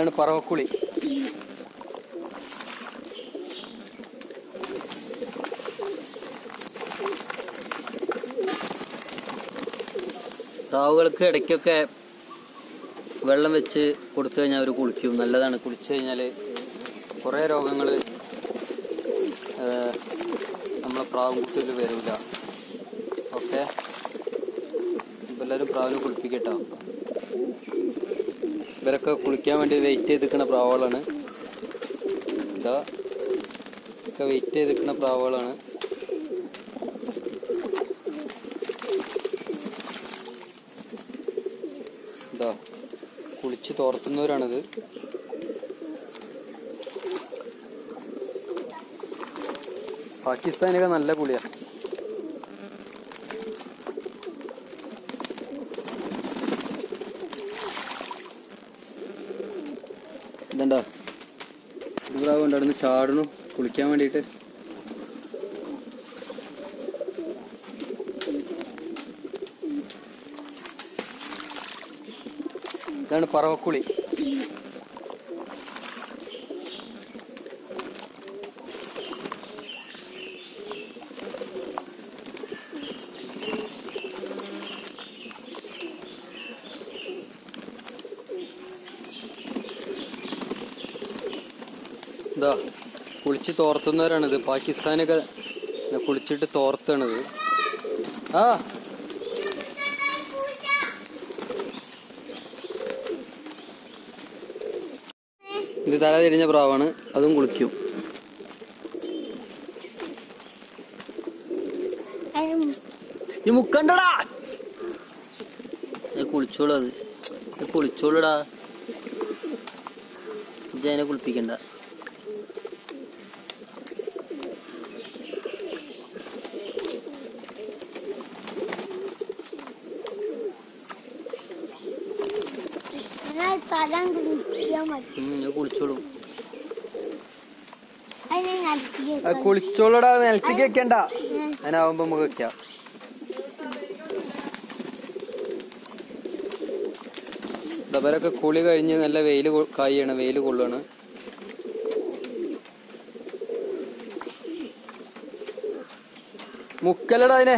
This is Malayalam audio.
ഇതാണ് പറവക്കുളി. പ്രാവുകൾക്ക് ഇടയ്ക്കൊക്കെ വെള്ളം വെച്ച് കൊടുത്തു കഴിഞ്ഞാൽ അവർ കുളിക്കും. നല്ലതാണ്. കുളിച്ചു കഴിഞ്ഞാൽ കുറേ രോഗങ്ങൾ നമ്മളെ പ്രാവുംകുട്ടിയിൽ വരില്ല. ഓക്കെ, ഇപ്പം എല്ലാവരും പ്രാവിനെ കുളിപ്പിക്കട്ടോ. ഇവരൊക്കെ കുളിക്കാൻ വേണ്ടി വെയിറ്റ് ചെയ്ത് നിൽക്കുന്ന പ്രാവുകളാണ്. ഇതാ ഒക്കെ വെയിറ്റ് ചെയ്ത് നിൽക്കുന്ന പ്രാവുകളാണ്. ഇതാ കുളിച്ച് തോർത്തുന്നവരാണിത്. പാകിസ്ഥാനൊക്കെ നല്ല കുളിയാ. ഇതെന്താ ഇത് പ്രാവ് കൊണ്ട് അവിടെ നിന്ന് ചാടണു കുളിക്കാൻ വേണ്ടിയിട്ട്. ഇതാണ് പറവക്കുളി. ഇതാ കുളിച്ച് തോർത്തുന്നവരാണിത്. പാകിസ്ഥാനൊക്കെ കുളിച്ചിട്ട് തോർത്താണിത്. ആ ഇത് തല തിരിഞ്ഞ പ്രാവാണ്, അതും കുളിക്കും. ഈ മുക്കണ്ടടാ, കുളിച്ചോളൂ. അത് കുളിച്ചോളൂടാ, ഇതിനെ കുളിപ്പിക്കണ്ട. കുളിച്ചോളും. കുളിച്ചോളൂടാ, നിലത്തേക്ക് വെക്കണ്ട. അതിനാവുമ്പോ നമുക്ക് വെക്കാം. ഇവരൊക്കെ കുളി കഴിഞ്ഞ് നല്ല വെയില് കായാണ്, വെയില് കൊള്ളാണ്. മുക്കലടാ അതിനെ.